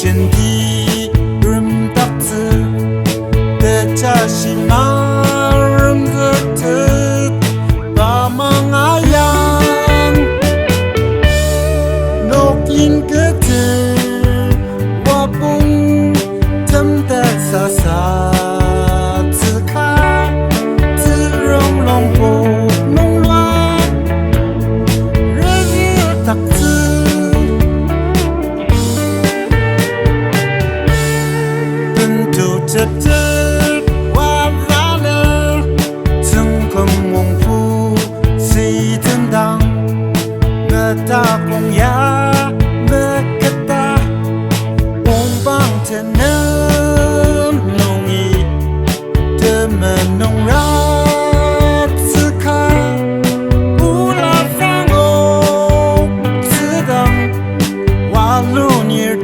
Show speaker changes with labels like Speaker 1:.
Speaker 1: 前的人打字的家是马人的特把忙啊样 Nok in cơ thể và bung thâm đất xa xa tự khá tự rong lòng bộ nông loa rơi rửa tắc tư từng chủ chất chất và giá lơ từng cầm mong phu si thân đăng ngờ ta cùng ya berkata umbang tenam nongi temenong rat seka ula fangok sedang walau nir